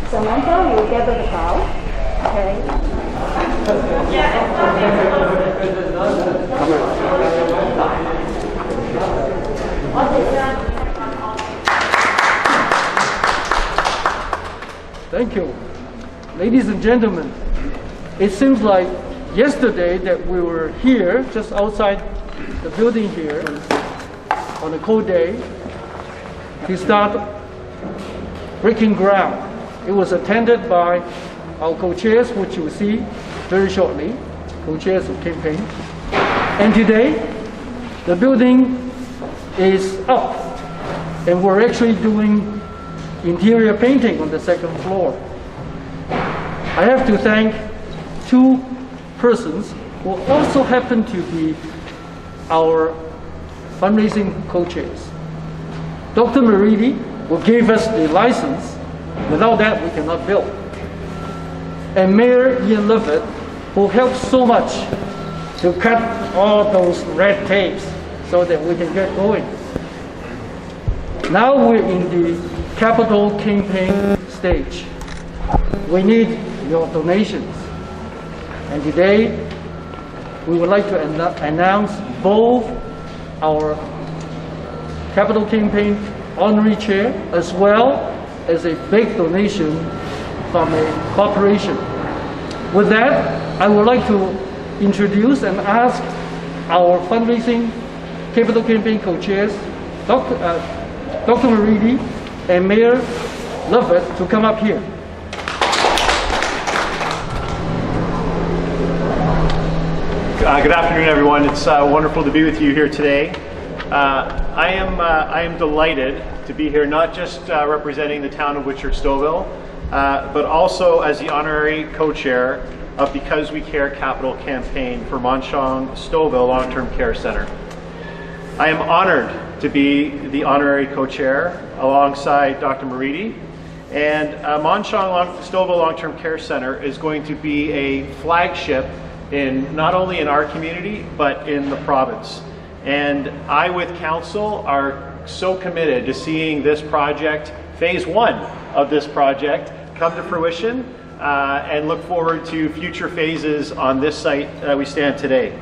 Samantha, you gather the crowd. Okay. Thank you. Ladies and gentlemen, it seems like yesterday that we were here, just outside the building here, on a cold day, to start breaking ground. It was attended by our co-chairs, which you will see very shortly, co-chairs of campaign. And today, the building is up, and we're actually doing interior painting on the second floor. I have to thank two persons who also happen to be our fundraising co-chairs. Dr. Meridi, who gave us the license. Without that, we cannot build. And Mayor Ian Levitt, who helped so much to cut all those red tapes so that we can get going. Now we're in the capital campaign stage. We need your donations. And today, we would like to announce both our capital campaign honorary chair as well as a big donation from a corporation. With that, I would like to introduce and ask our fundraising capital campaign co-chairs, Dr. Meridi and Mayor Levitt, to come up here. Good afternoon, everyone. It's wonderful to be with you here today. I am delighted to be here, not just representing the town of whitchurch-Stouffville, but also as the honorary co-chair of Because We Care Capital campaign for Mon Sheong Stouffville Long-Term Care Center. I am honored to be the honorary co-chair alongside Dr. Meridi, and Mon Sheong Stouffville Long-Term Care Center is going to be a flagship in not only in our community but in the province. And I, with council, are so committed to seeing this project, phase one of this project, come to fruition, and look forward to future phases on this site that we stand today.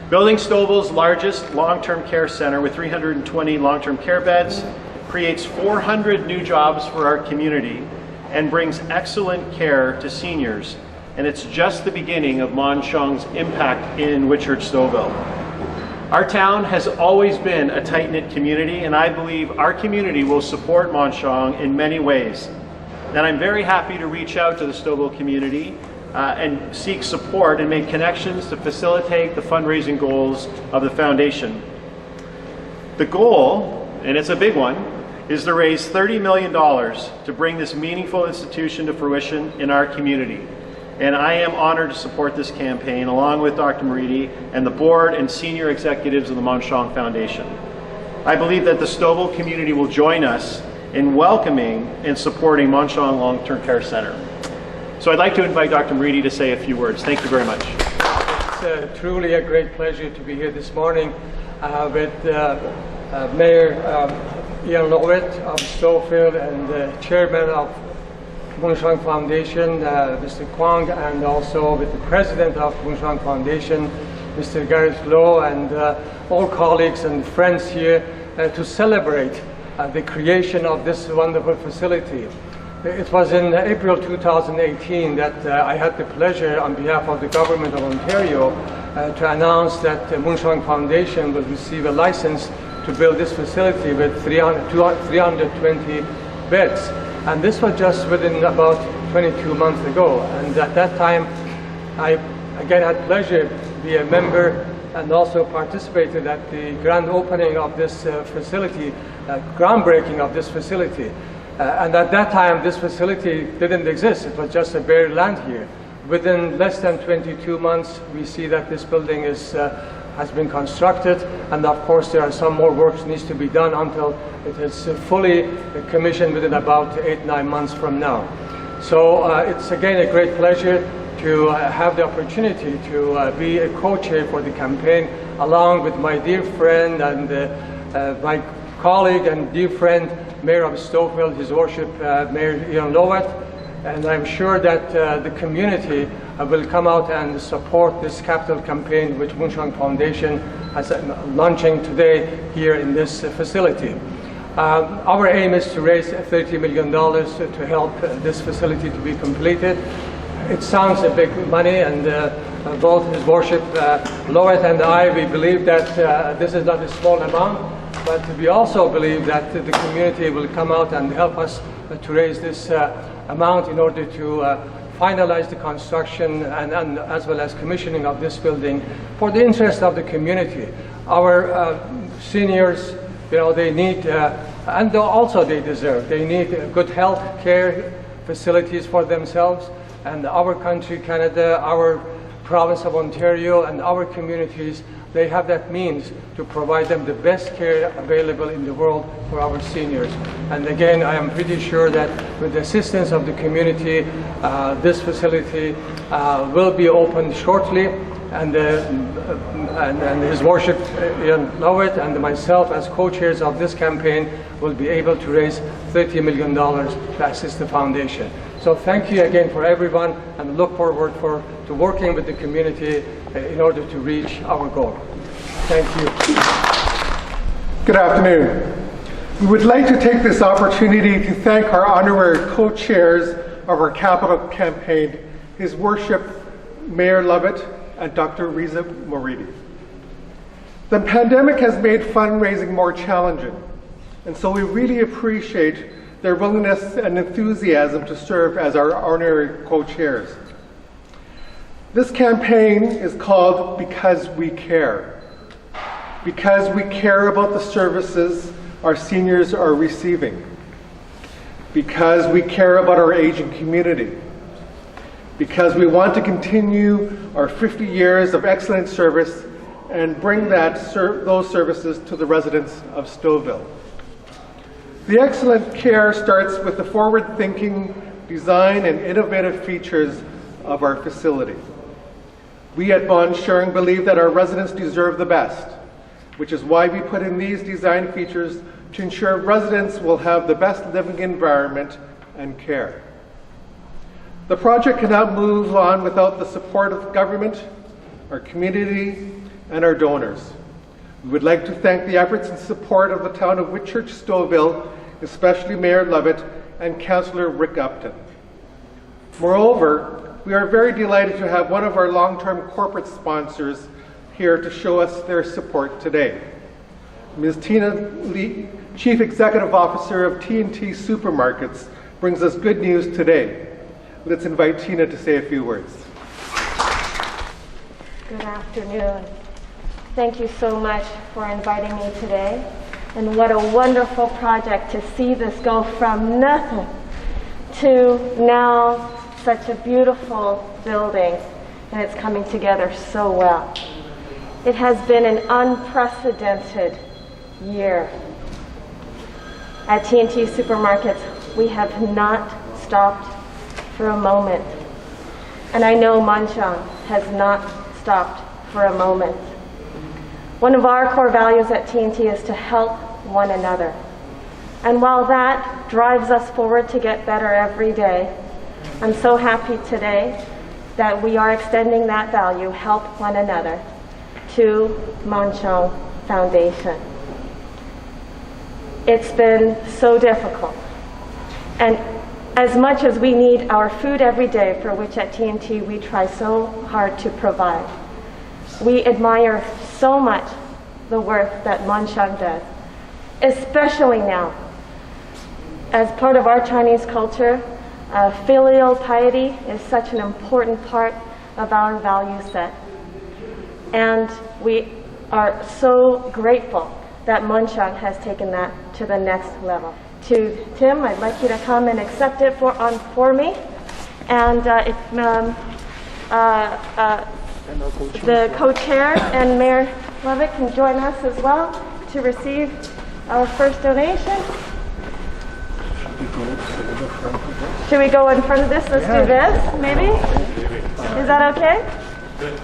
Building Stouffville's largest long-term care center with 320 long-term care beds creates 400 new jobs for our community and brings excellent care to seniors. And it's just the beginning of Mon Sheong's impact in whitchurch-Stouffville. Our town has always been a tight-knit community, and I believe our community will support Mon Sheong in many ways. And I'm very happy to reach out to the Stouffville community and seek support and make connections to facilitate the fundraising goals of the foundation. The goal, and it's a big one, is to raise $30 million to bring this meaningful institution to fruition in our community. And I am honored to support this campaign along with Dr. Meridi and the board and senior executives of the Mon Sheong Foundation. I believe that the Stouffville community will join us in welcoming and supporting Mon Sheong Long-Term Care Center. So I'd like to invite Dr. Meridi to say a few words. Thank you very much. It's truly a great pleasure to be here this morning with Mayor Ian Levitt of Stouffville and the chairman of Mon Sheong Foundation, Mr. Kwang, and also with the president of Mon Sheong Foundation, Mr. Gareth Lowe, and all colleagues and friends here to celebrate the creation of this wonderful facility. It was in April 2018 that I had the pleasure on behalf of the government of Ontario to announce that the Mon Sheong Foundation will receive a license to build this facility with 320 beds. And this was just within about 22 months ago. And at that time, I again had pleasure to be a member and also participated at the grand opening of this facility, groundbreaking of this facility. And at that time, this facility didn't exist. It was just a bare land here. Within less than 22 months, we see that this building has been constructed, and of course there are some more works needs to be done until it is fully commissioned within about 8-9 months from now. So it's again a great pleasure to have the opportunity to be a co-chair for the campaign, along with my dear friend and my colleague and dear friend, Mayor of Stouffville, His Worship Mayor Ian Lovett, and I'm sure that the community will come out and support this capital campaign which Mon Sheong Foundation is launching today here in this facility. Our aim is to raise $30 million to help this facility to be completed. It sounds a big money, and both His Worship Lovett and I, we believe that this is not a small amount, but we also believe that the community will come out and help us to raise this amount in order to finalize the construction and as well as commissioning of this building for the interest of the community. Our seniors, they need, and also they deserve, they need good health care facilities for themselves, and our country, Canada, our province of Ontario, and our communities, they have that means to provide them the best care available in the world for our seniors. And again, I am pretty sure that with the assistance of the community, this facility will be opened shortly, and His Worship Ian Lovett and myself as co-chairs of this campaign will be able to raise $30 million to assist the foundation. So thank you again for everyone, and look forward to working with the community in order to reach our goal. Thank you. Good afternoon. We would like to take this opportunity to thank our honorary co-chairs of our capital campaign, His Worship Mayor Lovett and Dr. Riza Moridi. The pandemic has made fundraising more challenging, and so we really appreciate their willingness and enthusiasm to serve as our honorary co-chairs. This campaign is called Because We Care. Because we care about the services our seniors are receiving. Because we care about our aging community. Because we want to continue our 50 years of excellent service and bring those services to the residents of Stouffville. The excellent care starts with the forward-thinking design and innovative features of our facility. We at Mon Sheong believe that our residents deserve the best, which is why we put in these design features to ensure residents will have the best living environment and care. The project cannot move on without the support of government, our community, and our donors. We would like to thank the efforts and support of the town of whitchurch-stouffville, especially Mayor Lovett and Councillor Rick Upton. Moreover, we are very delighted to have one of our long-term corporate sponsors here to show us their support today. Ms. Tina Lee, Chief Executive Officer of T&T Supermarkets, brings us good news today. Let's invite Tina to say a few words. Good afternoon. Thank you so much for inviting me today. And what a wonderful project to see this go from nothing to now such a beautiful building, and it's coming together so well. It has been an unprecedented year. At T&T Supermarkets, we have not stopped for a moment. And I know Mon Sheong has not stopped for a moment. One of our core values at T&T is to help one another. And while that drives us forward to get better every day, I'm so happy today that we are extending that value, help one another, to Mon Sheong Foundation. It's been so difficult. And as much as we need our food every day, for which at T&T we try so hard to provide, we admire so much the work that Mon Sheong does, especially now. As part of our Chinese culture, filial piety is such an important part of our value set. And we are so grateful that Mon Sheong has taken that to the next level. To Tim, I'd like you to come and accept it for me. And the co-chair and Mayor Lovett can join us as well to receive our first donation. Should we go in front of this? Let's do this, maybe? Is that okay? Good.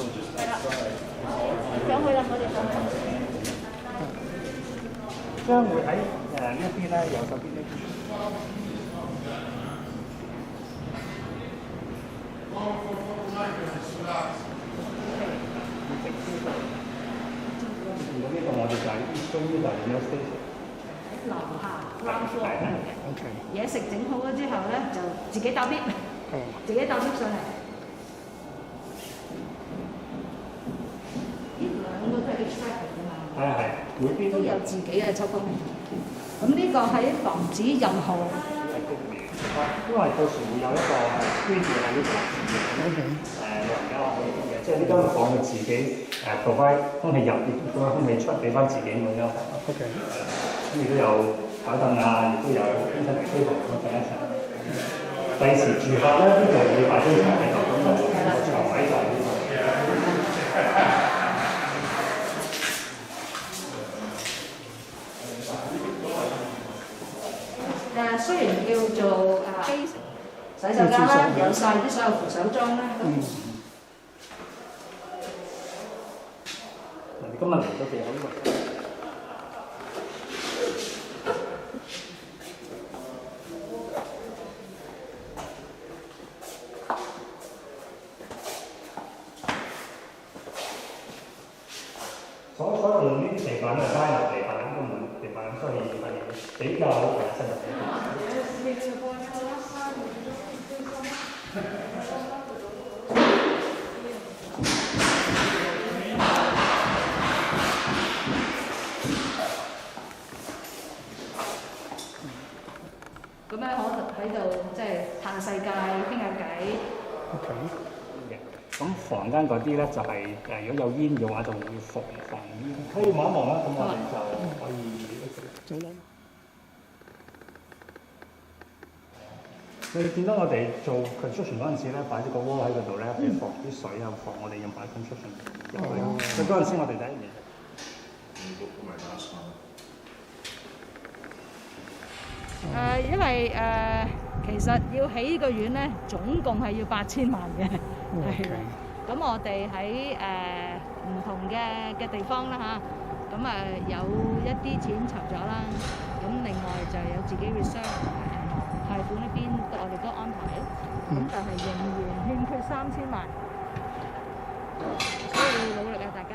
上去啦，我哋上去。將會喺呢一邊咧，右手邊呢邊。呢度我哋就係終於就係 New Station。樓下 ground floor 嚟嘅。OK。嘢食整好咗之後咧，就自己搭 lift，自己搭 lift 上嚟。呢兩個都係 extract 㗎嘛。係，每邊都有自己嘅抽風。咁呢個係防止任何。因為到時會有一個居住喺呢度老人家可以嘅，即係呢間房佢自己provide 空氣入，亦都將空氣出俾翻自己咁樣。OK。咁亦都有台凳啊，亦都有空氣吹風咁樣一齊。第時住客咧，呢度會擺張床喺度，咁個床位就喺呢度。雖然叫做洗手間啦，有晒啲所有扶手裝啦。你今日嚟都幾好喎！所有呢啲地板係加入地板都冇地板，所以係比較適合。咁樣可喺度即係嘆世界、傾下偈。OK。咁房間嗰啲咧就係如果有煙嘅話就會防煙。可以望一望啦，咁我哋就可以做啦。你見到我哋做 construction 嗰陣時咧，擺咗個窩喺嗰度咧，係防啲水啊，防我哋用擺 construction 入去。所以嗰陣時我哋第一年。因為其實要起呢個院咧，總共係要8000萬嘅，係啦。咁我哋喺唔同嘅地方啦嚇，咁有一啲錢籌咗啦，咁另外就有自己 reserve 貸款呢邊我哋都安排，咁但係仍然欠缺3000萬，所以努力啊大家！